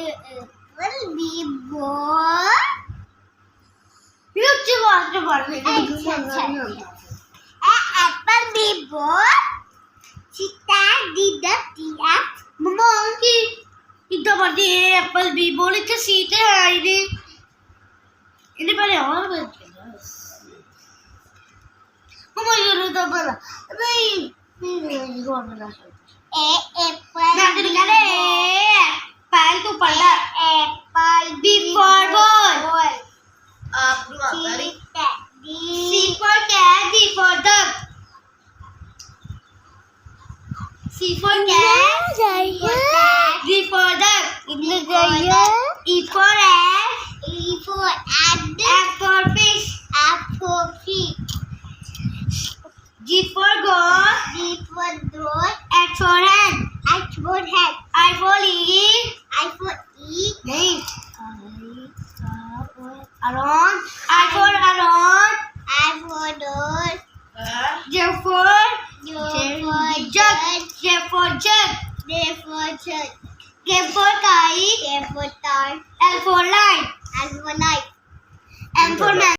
apple, B for look to watch the ball. Apple, B for Sita did the tea. monkey इतना बड़ी Apple भी बोले तो सीटे है इन्हें पहले और बच्चे मम्मा ये तो बोला नहीं कौन बोला apple मैं तो निकाले पैर तो पड़ा apple B for ball आप लोग C for cat D for duck C for cat D for duck E for egg E for egg, F for fish F for fish, G for goat D for dog, H for hen H for hat, I for leaf I for E, नहीं around I for around I for door, J for U for jug J for jug D for shirt, K for kite K for toy, L for light L for light. M for man